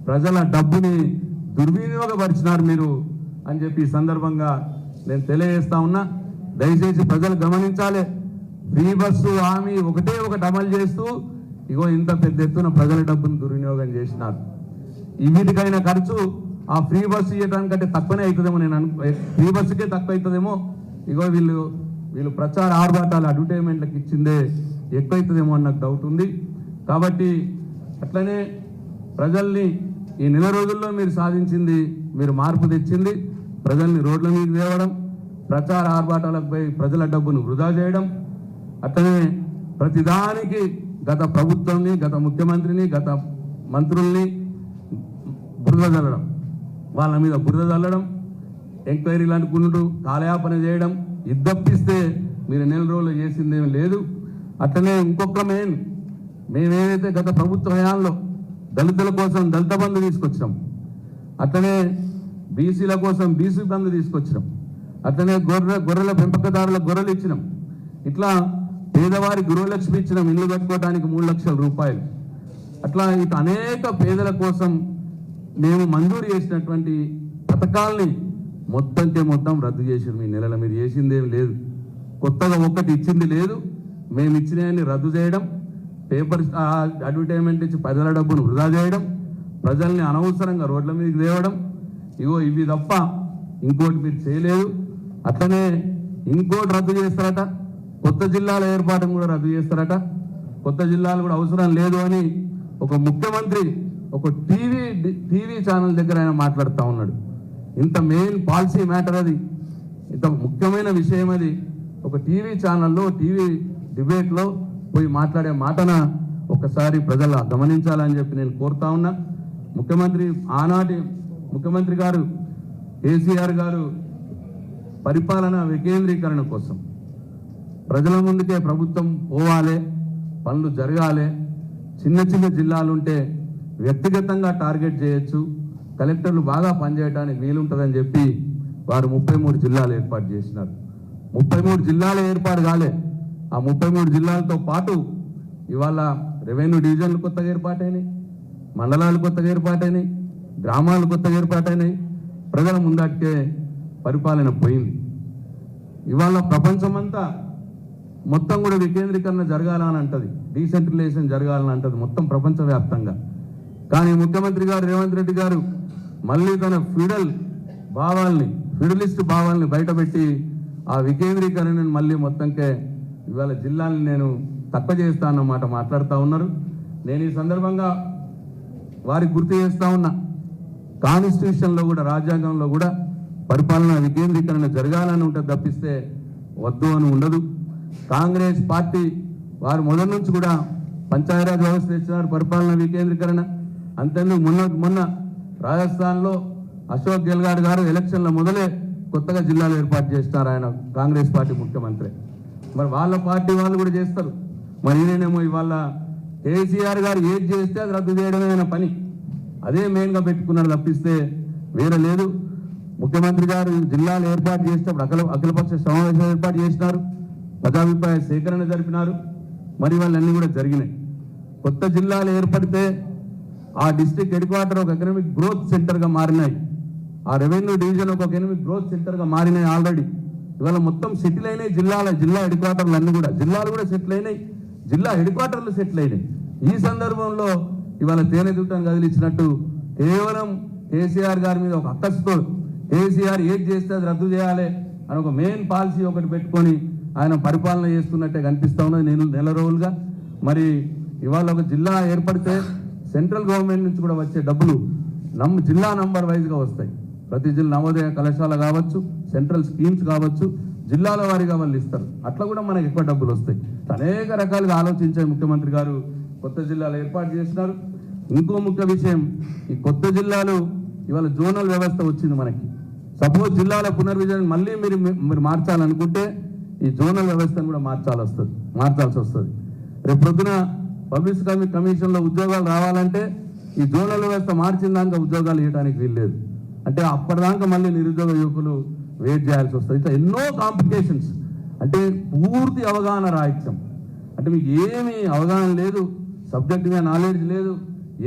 ప్రజల డబ్బుని దుర్వినియోగపరిచినారు మీరు అని చెప్పి ఈ సందర్భంగా నేను తెలియజేస్తా ఉన్నా. దయచేసి ప్రజలు గమనించాలి. ఫ్రీ బస్సు హామీ ఒకటే ఒకటి అమలు చేస్తూ ఇగో ఇంత పెద్ద ఎత్తున ప్రజల డబ్బును దుర్వినియోగం చేసినారు. వీటికైనా ఖర్చు ఆ ఫ్రీ బస్సు ఇవ్వడానికంటే తక్కువనే అవుతుందేమో, ఫ్రీ బస్సుకే తక్కువ అవుతుందేమో. ఇగో వీళ్ళు ప్రచార ఆర్భాటాలు అడ్వర్టైజ్మెంట్లకు ఇచ్చిందే ఎక్కువ అవుతుందేమో అని నాకు డౌట్ ఉంది. కాబట్టి అట్లనే ప్రజల్ని ఈ నెల రోజుల్లో మీరు సాధించింది, మీరు మార్పు తెచ్చింది ప్రజల్ని రోడ్ల మీద తేవడం, ప్రచార ఆర్భాటాలపై ప్రజల డబ్బును వృధా చేయడం, అట్లనే ప్రతిదానికి గత ప్రభుత్వాన్ని, గత ముఖ్యమంత్రిని, గత మంత్రుల్ని బురద చల్లడం, వాళ్ళ మీద బురద చల్లడం, ఎంక్వైరీలు అనుకుంటూ కాలయాపన చేయడం, ఇద్దప్పిస్తే మీరు నెల రోజులు చేసిందేమీ లేదు. అట్లనే ఇంకొక మేమేదైతే గత ప్రభుత్వ హయాంలో దళితుల కోసం దళిత బంధు తీసుకొచ్చినాం, అట్లనే బీసీల కోసం బీసీ బంధు తీసుకొచ్చినాం, అట్లనే గొర్రెల పెంపకదారులకు గొర్రెలు ఇచ్చినాం, ఇట్లా పేదవారి గృహలక్ష్మి ఇచ్చినాం, ఇల్లు కట్టుకోవడానికి 3 లక్షల రూపాయలు. అట్లా ఇటు అనేక పేదల కోసం మేము మంజూరు చేసినటువంటి పథకాల్ని మొత్తం రద్దు చేసారు. మీ నెలల మీరు చేసిందేమి లేదు, కొత్తగా ఒక్కటి ఇచ్చింది లేదు. మేము ఇచ్చినవన్నీ రద్దు చేయడం, పేపర్ అడ్వర్టైజ్మెంట్ ఇచ్చి ప్రజల డబ్బును వృధా చేయడం, ప్రజల్ని అనవసరంగా రోడ్ల మీదకి తేవడం, ఇవి తప్ప ఇంకోటి మీరు చేయలేదు. అట్లనే ఇంకోటి రద్దు చేస్తారట, కొత్త జిల్లాల ఏర్పాటును కూడా రద్దు చేస్తారట. కొత్త జిల్లాలు కూడా అవసరం లేదు అని ఒక ముఖ్యమంత్రి ఒక టీవీ ఛానల్ దగ్గర ఆయన మాట్లాడుతూ ఉన్నాడు. ఇంత మెయిన్ పాలసీ మ్యాటర్ అది, ఇంత ముఖ్యమైన విషయం అది. ఒక టీవీ ఛానల్లో టీవీ డిబేట్లో పోయి మాట్లాడే మాటన ఒకసారి ప్రజలు గమనించాలని చెప్పి నేను కోరుతా ఉన్నా. ఆనాటి ముఖ్యమంత్రి గారు కేసీఆర్ గారు పరిపాలన వికేంద్రీకరణ కోసం ప్రజల ముందుకే ప్రభుత్వం పోవాలి, పనులు జరగాలి, చిన్న జిల్లాలుంటే వ్యక్తిగతంగా టార్గెట్ చేయొచ్చు, కలెక్టర్లు బాగా పనిచేయడానికి వీలుంటుందని చెప్పి వారు 33 జిల్లాలు ఏర్పాటు చేసినారు. 33 జిల్లాలు ఏర్పాటు కాలే, ఆ 33 జిల్లాలతో పాటు ఇవాళ రెవెన్యూ డివిజన్లు కొత్తగా ఏర్పాటైనాయి, మండలాలు కొత్తగా ఏర్పాటైనాయి, గ్రామాలు కొత్తగా ఏర్పాటైనాయి. ప్రజల ముందటికే పరిపాలన పోయింది. ఇవాళ ప్రపంచమంతా మొత్తం కూడా వికేంద్రీకరణ జరగాలని అంటది, డీసెంట్రలైజేషన్ జరగాలని అంటది మొత్తం ప్రపంచవ్యాప్తంగా. కానీ ముఖ్యమంత్రి గారు రేవంత్ రెడ్డి గారు మళ్ళీ తన ఫిడలిస్ట్ భావాల్ని బయటపెట్టి ఆ వికేంద్రీకరణను మళ్ళీ మొత్తంకే ఇవాళ జిల్లాని నేను తక్కువ చేస్తా అన్నమాట మాట్లాడుతూ ఉన్నారు. నేను ఈ సందర్భంగా వారికి గుర్తు చేస్తా ఉన్నా, కాన్స్టిట్యూషన్లో కూడా రాజ్యాంగంలో కూడా పరిపాలన వికేంద్రీకరణ జరగాలని ఉంటుంది తప్పిస్తే వద్దు అని ఉండదు. కాంగ్రెస్ పార్టీ వారు మొదటి నుంచి కూడా పంచాయతీరాజ్ వ్యవస్థ ఇచ్చినారు, పరిపాలన వికేంద్రీకరణ. అంతేందుకు మొన్న రాజస్థాన్లో అశోక్ గెహ్లోట్ గారు ఎలక్షన్ల మొదలే కొత్తగా జిల్లాలు ఏర్పాటు చేస్తున్నారు, ఆయన కాంగ్రెస్ పార్టీ ముఖ్యమంత్రి. మరి వాళ్ళ పార్టీ వాళ్ళు కూడా చేస్తారు. మరి నేనేమో ఇవాళ కేసీఆర్ గారు ఏది చేస్తే అది రద్దు చేయడమే ఆయన పని, అదే మెయిన్గా పెట్టుకున్నారు తప్పిస్తే వేరే లేదు. ముఖ్యమంత్రి గారు జిల్లాలు ఏర్పాటు చేసేటప్పుడు అఖిలపక్ష సమావేశాలు ఏర్పాటు చేసినారు, ప్రజాభిప్రాయ సేకరణ జరిపినారు, మరి వాళ్ళన్నీ కూడా జరిగినాయి. కొత్త జిల్లాలు ఏర్పడితే ఆ డిస్ట్రిక్ట్ హెడ్ క్వార్టర్ ఒక ఎకనామిక్ గ్రోత్ సెంటర్గా మారినాయి, ఆ రెవెన్యూ డివిజన్ ఒక ఎకనామిక్ గ్రోత్ సెంటర్గా మారినాయి ఆల్రెడీ. ఇవాళ మొత్తం సెటిల్ అయినాయి జిల్లా హెడ్ క్వార్టర్లు అన్నీ కూడా, జిల్లాలు కూడా సెటిల్ అయినాయి, జిల్లా హెడ్ క్వార్టర్లు సెటిల్ అయినాయి. ఈ సందర్భంలో ఇవాళ తేనె దుట్టను కదిలించినట్టు కేవలం కేసీఆర్ గారి మీద ఒక అక్కస్తో కేసీఆర్ ఏది చేస్తే అది రద్దు చేయాలి అని ఒక మెయిన్ పాలసీ ఒకటి పెట్టుకొని ఆయన పరిపాలన చేస్తున్నట్టే కనిపిస్తా ఉన్నది నెల రోజులుగా. మరి ఇవాళ ఒక జిల్లా ఏర్పడితే సెంట్రల్ గవర్నమెంట్ నుంచి కూడా వచ్చే డబ్బులు జిల్లా నంబర్ వైజ్గా వస్తాయి. ప్రతి జిల్లా నవోదయ కళాశాల కావచ్చు, సెంట్రల్ స్కీమ్స్ కావచ్చు, జిల్లాల వారీగా వాళ్ళు ఇస్తారు. అట్లా కూడా మనకి ఎక్కువ డబ్బులు వస్తాయి. అనేక రకాలుగా ఆలోచించే ముఖ్యమంత్రి గారు కొత్త జిల్లాలు ఏర్పాటు చేసినారు. ఇంకో ముఖ్య విషయం, ఈ కొత్త జిల్లాలు ఇవాళ జోనల్ వ్యవస్థ వచ్చింది మనకి. సపోజ్ జిల్లాల పునర్విజన్ మళ్ళీ మీరు మార్చాలనుకుంటే ఈ జోనల్ వ్యవస్థను కూడా మార్చాల్సి వస్తుంది. రేపు పొద్దున పబ్లిక్ కమిషన్లో ఉద్యోగాలు రావాలంటే ఈ జోనల్ వ్యవస్థ మార్చిన దాకా ఉద్యోగాలు ఇవ్వడానికి వీల్లేదు. అంటే అప్పటిదాకా మళ్ళీ నిరుద్యోగ యువకులు వెయిట్ చేయాల్సి వస్తుంది. ఇట్లా ఎన్నో కాంప్లికేషన్స్. అంటే పూర్తి అవగాహన రాహిత్యం. అంటే మీకు ఏమీ అవగాహన లేదు, సబ్జెక్ట్ మీద నాలెడ్జ్ లేదు.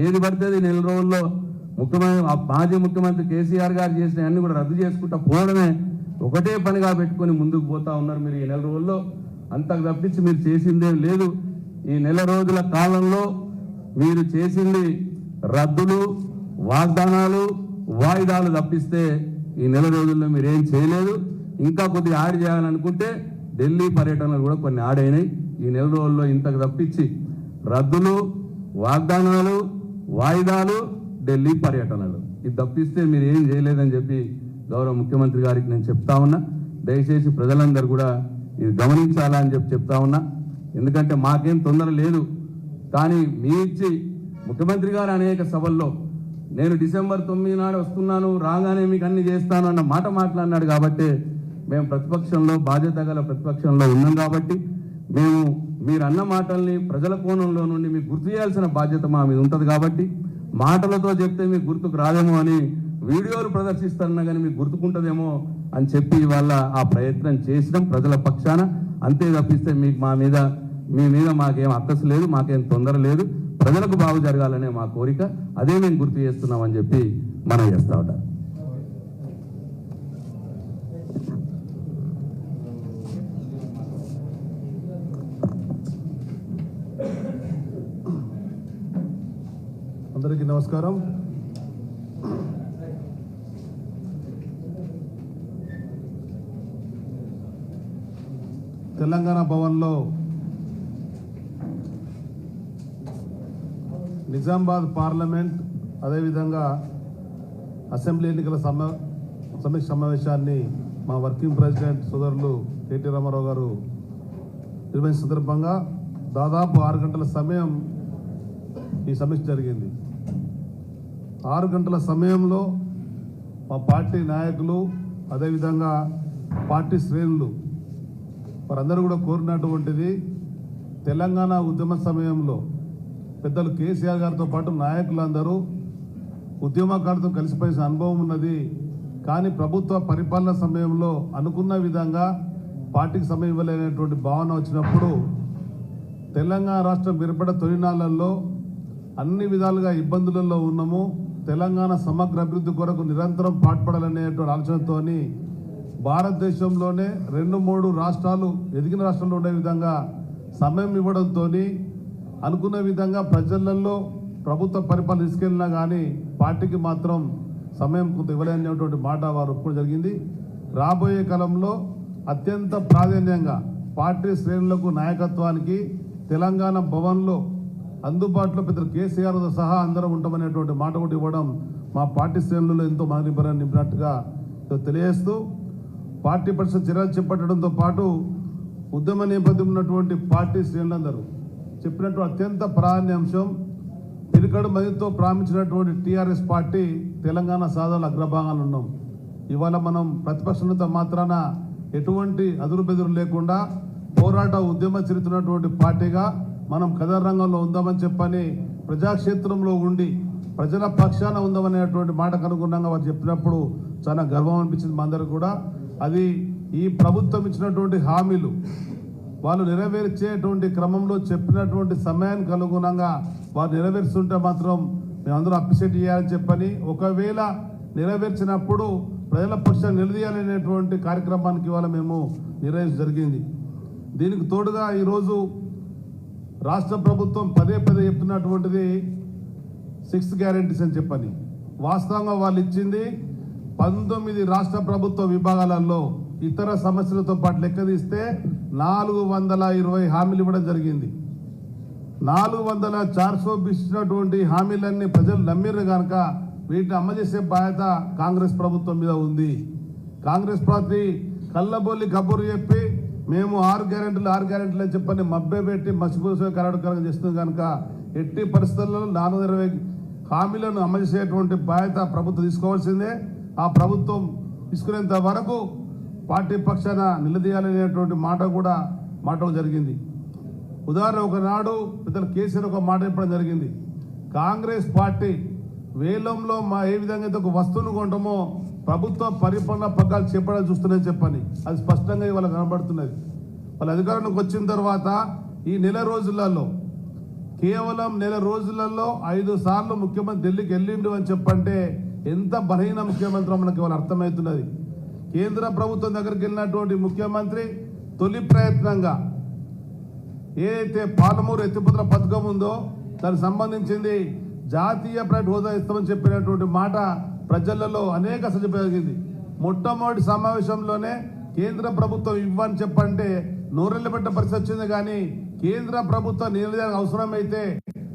ఏది పడుతుంది నెల రోజుల్లో మాజీ ముఖ్యమంత్రి కేసీఆర్ గారు చేసిన అన్ని కూడా రద్దు చేసుకుంటా పోవడమే ఒకటే పనిగా పెట్టుకొని ముందుకు పోతా ఉన్నారు మీరు. ఈ నెల రోజుల్లో అంతకు తప్పించి మీరు చేసిందేం లేదు. ఈ నెల రోజుల కాలంలో మీరు చేసింది రద్దులు, వాగ్దానాలు, వాయిదాలు తప్పిస్తే ఈ నెల రోజుల్లో మీరు ఏం చేయలేదు. ఇంకా కొద్దిగా యాడ్ చేయాలనుకుంటే ఢిల్లీ పర్యటనలు కూడా కొన్ని యాడ్ అయినాయి. ఈ నెల రోజుల్లో ఇంతకు తప్పించి రద్దులు, వాగ్దానాలు, వాయిదాలు, ఢిల్లీ పర్యటనలు ఇది తప్పిస్తే మీరు ఏం చేయలేదని చెప్పి గౌరవ ముఖ్యమంత్రి గారికి నేను చెప్తా ఉన్నా. దయచేసి ప్రజలందరూ కూడా ఇది గమనించాలని చెప్తా ఉన్నా. ఎందుకంటే మాకేం తొందర లేదు. కానీ మీ ఇచ్చి ముఖ్యమంత్రి గారు అనేక సభల్లో నేను డిసెంబర్ 9 నాడు వస్తున్నాను, రాగానే మీకు అన్ని చేస్తాను అన్న మాట మాట్లాడినాడు. కాబట్టి మేము ప్రతిపక్షంలో, బాధ్యత గల ప్రతిపక్షంలో ఉన్నాం. కాబట్టి మేము మీరు అన్న మాటల్ని ప్రజల కోణంలో నుండి మీకు గుర్తు చేయాల్సిన బాధ్యత మా మీద ఉంటుంది. కాబట్టి మాటలతో చెప్తే మీకు గుర్తుకు రాదేమో అని వీడియోలు ప్రదర్శిస్తున్నా కానీ మీకు గుర్తుకుంటుందేమో అని చెప్పి ఇవాళ ఆ ప్రయత్నం చేసినాం ప్రజల పక్షాన. అంతే తప్పిస్తే మీకు మీ మీద మాకేం అక్కసు లేదు, మాకేం తొందర లేదు. ప్రజలకు బాగు జరగాలనే మా కోరిక. అదే మేము గుర్తు చేస్తున్నామని చెప్పి మనం చేస్తా ఉంటాం. అందరికీ నమస్కారం. తెలంగాణ భవన్లో నిజామాబాద్ పార్లమెంట్ అదేవిధంగా అసెంబ్లీ ఎన్నికల సమీక్ష సమావేశాన్ని మా వర్కింగ్ ప్రెసిడెంట్ సోదరులు కేటీ రామారావు గారు నిర్వహించిన సందర్భంగా దాదాపు 6 గంటల సమయం ఈ సమీక్ష జరిగింది. 6 గంటల సమయంలో మా పార్టీ నాయకులు అదేవిధంగా పార్టీ శ్రేణులు వారందరూ కూడా కోరినటువంటిది తెలంగాణ ఉద్యమ సమయంలో పెద్దలు కేసీఆర్ గారితో పాటు నాయకులందరూ ఉద్యమకారులతో కలిసిపోయిన అనుభవం ఉన్నది. కానీ ప్రభుత్వ పరిపాలన సమయంలో అనుకున్న విధంగా పార్టీకి సమయం ఇవ్వలేనటువంటి భావన వచ్చినప్పుడు తెలంగాణ రాష్ట్రం ఏర్పడ్డ తొలినాళ్లలో అన్ని విధాలుగా ఇబ్బందులలో ఉన్నాము. తెలంగాణ సమగ్ర అభివృద్ధి కొరకు నిరంతరం పాటుపడాలనేటువంటి ఆలోచనతోని భారతదేశంలోనే 2-3 రాష్ట్రాలు ఎదిగిన రాష్ట్రాల్లో ఉండే విధంగా సమయం ఇవ్వడంతో అనుకున్న విధంగా ప్రజలలో ప్రభుత్వ పరిపాలన తీసుకెళ్ళినా కానీ పార్టీకి మాత్రం సమయం కొంత ఇవ్వలేనటువంటి మాట వారు ఒప్పుకోవడం జరిగింది. రాబోయే కాలంలో అత్యంత ప్రాధాన్యంగా పార్టీ శ్రేణులకు నాయకత్వానికి తెలంగాణ భవన్లో అందుబాటులో పెద్దలు కేసీఆర్ సహా అందరం ఉంటామనేటువంటి మాట కూడా ఇవ్వడం మా పార్టీ శ్రేణులలో ఎంతో మననిబ్బరాన్ని నింపినట్టుగా తెలియజేస్తూ పార్టీ పరిషత్ చర్యలు చేపట్టడంతో పాటు ఉద్యమ నేపథ్యం ఉన్నటువంటి పార్టీ శ్రేణులందరూ చెప్పినట్టు అత్యంత ప్రాధాన్యాంశం పిరికడు మదితో ప్రారంభించినటువంటి టీఆర్ఎస్ పార్టీ తెలంగాణ సాధనల అగ్రభాగాలు ఉన్నాం. ఇవాళ మనం ప్రతిపక్షంతో మాత్రాన ఎటువంటి అదురుబెదురు లేకుండా పోరాట ఉద్యమ చరిత్రటువంటి పార్టీగా మనం కథన రంగంలో ఉందామని చెప్పని ప్రజాక్షేత్రంలో ఉండి ప్రజల పక్షాన ఉందామనేటువంటి మాటకు అనుగుణంగా వారు చెప్పినప్పుడు చాలా గర్వం అనిపించింది మా అందరికి కూడా. అది ఈ ప్రభుత్వం ఇచ్చినటువంటి హామీలు వాళ్ళు నెరవేర్చేటువంటి క్రమంలో చెప్పినటువంటి సమయానికి అనుగుణంగా వారు నెరవేరుస్తుంటే మాత్రం మేమందరూ అప్రిషియేట్ చేయాలని చెప్పని, ఒకవేళ నెరవేర్చినప్పుడు ప్రజల పక్షాన్ని నిలదీయాలనేటువంటి కార్యక్రమానికి ఇవాళ మేము నిర్వహించడం జరిగింది. దీనికి తోడుగా ఈరోజు రాష్ట్ర ప్రభుత్వం పదే చెప్తున్నటువంటిది 6th గ్యారెంటీస్ అని చెప్పని. వాస్తవంగా వాళ్ళు ఇచ్చింది 19 రాష్ట్ర ప్రభుత్వ విభాగాలలో ఇతర సమస్యలతో పాటు లెక్క తీస్తే 420 హామీలు ఇవ్వడం జరిగింది. 400 ఇచ్చినటువంటి హామీలన్నీ ప్రజలు నమ్మిరు కనుక వీటిని అమలు చేసే బాధ్యత కాంగ్రెస్ ప్రభుత్వం మీద ఉంది. కాంగ్రెస్ పార్టీ కళ్ళబొల్లి కబుర్లు చెప్పి మేము 6 గ్యారెంటీలు అని చెప్పని మభ్య పెట్టి మసిపూసే కరడుకరంగా చేస్తుంది కనుక ఎట్టి పరిస్థితుల్లో 420 హామీలను అమలు చేసేటువంటి బాధ్యత ప్రభుత్వం తీసుకోవాల్సిందే. ఆ ప్రభుత్వం తీసుకునేంత వరకు పార్టీ పక్షాన నిలదీయాలనేటువంటి మాట కూడా మాటలు జరిగింది. ఉదాహరణ ఒకనాడు పెద్దలు కేసీఆర్ ఒక మాట చెప్పడం జరిగింది. కాంగ్రెస్ పార్టీ వేలంలో ఏ విధంగా అయితే ఒక వస్తువును కొంటామో ప్రభుత్వ పరిపాలన పగ్గాలు చేపడాలి చూస్తున్నాయని చెప్పని అది స్పష్టంగా ఇవాళ కనబడుతున్నది. వాళ్ళ అధికారంలోకి వచ్చిన తర్వాత ఈ నెల రోజులలో కేవలం నెల రోజులలో 5 సార్లు ముఖ్యమంత్రి ఢిల్లీకి వెళ్ళిండు అని చెప్పంటే ఎంత బలహీన ముఖ్యమంత్రి మనకి ఇవాళ అర్థమవుతున్నది. కేంద్ర ప్రభుత్వం దగ్గరికి వెళ్ళినటువంటి ముఖ్యమంత్రి తొలి ప్రయత్నంగా ఏదైతే పాలమూరు ఎత్తిపోతల పథకం ఉందో దానికి సంబంధించింది జాతీయ ప్రైవేట్ హోదా ఇస్తామని చెప్పినటువంటి మాట ప్రజలలో అనేక సజ్జపరిగింది. మొట్టమొదటి సమావేశంలోనే కేంద్ర ప్రభుత్వం ఇవ్వని చెప్పంటే నోరెళ్ళబెట్ట పరిస్థితి వచ్చింది. కానీ కేంద్ర ప్రభుత్వం నిర్ణయానికి అవసరమైతే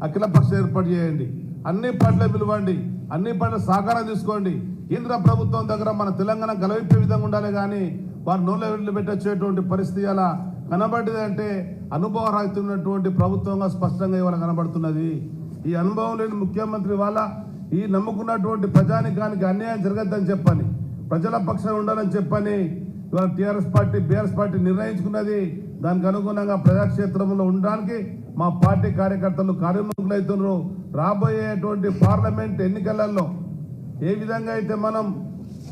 అఖిలపక్షం ఏర్పాటు చేయండి, అన్ని పార్టీలు పిలవండి, అన్ని పార్టీల సహకారం తీసుకోండి. కేంద్ర ప్రభుత్వం దగ్గర మన తెలంగాణ గలవిప్పే విధంగా ఉండాలి. కానీ వారు నోళ్ళు పెట్టొచ్చేటువంటి పరిస్థితి అలా కనబడింది. అంటే అనుభవం రాస్తున్నటువంటి ప్రభుత్వంగా స్పష్టంగా ఇవాళ కనబడుతున్నది. ఈ అనుభవం లేని ముఖ్యమంత్రి వాళ్ళ ఈ నమ్ముకున్నటువంటి ప్రజానికానికి అన్యాయం జరగద్దని చెప్పని, ప్రజల పక్షాన ఉండాలని చెప్పని ఇవాళ టీఆర్ఎస్ పార్టీ బీఆర్ఎస్ పార్టీ నిర్ణయించుకున్నది. దానికి అనుగుణంగా ప్రజాక్షేత్రంలో ఉండడానికి మా పార్టీ కార్యకర్తలు కార్యోన్ముఖులవుతున్నారు. రాబోయేటువంటి పార్లమెంట్ ఎన్నికలలో ఏ విధంగా అయితే మనం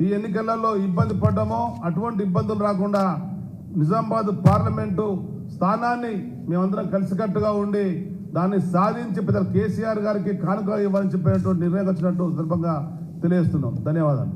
ఈ ఎన్నికలలో ఇబ్బంది పడ్డామో అటువంటి ఇబ్బందులు రాకుండా నిజామాబాద్ పార్లమెంటు స్థానాన్ని మేమందరం కలిసికట్టుగా ఉండి దాన్ని సాధించి పెద్ద కేసీఆర్ గారికి కానుక ఇవ్వాలని చెప్పేటువంటి నిర్ణయం వచ్చినట్టు సందర్భంగా తెలియజేస్తున్నాం. ధన్యవాదాలు.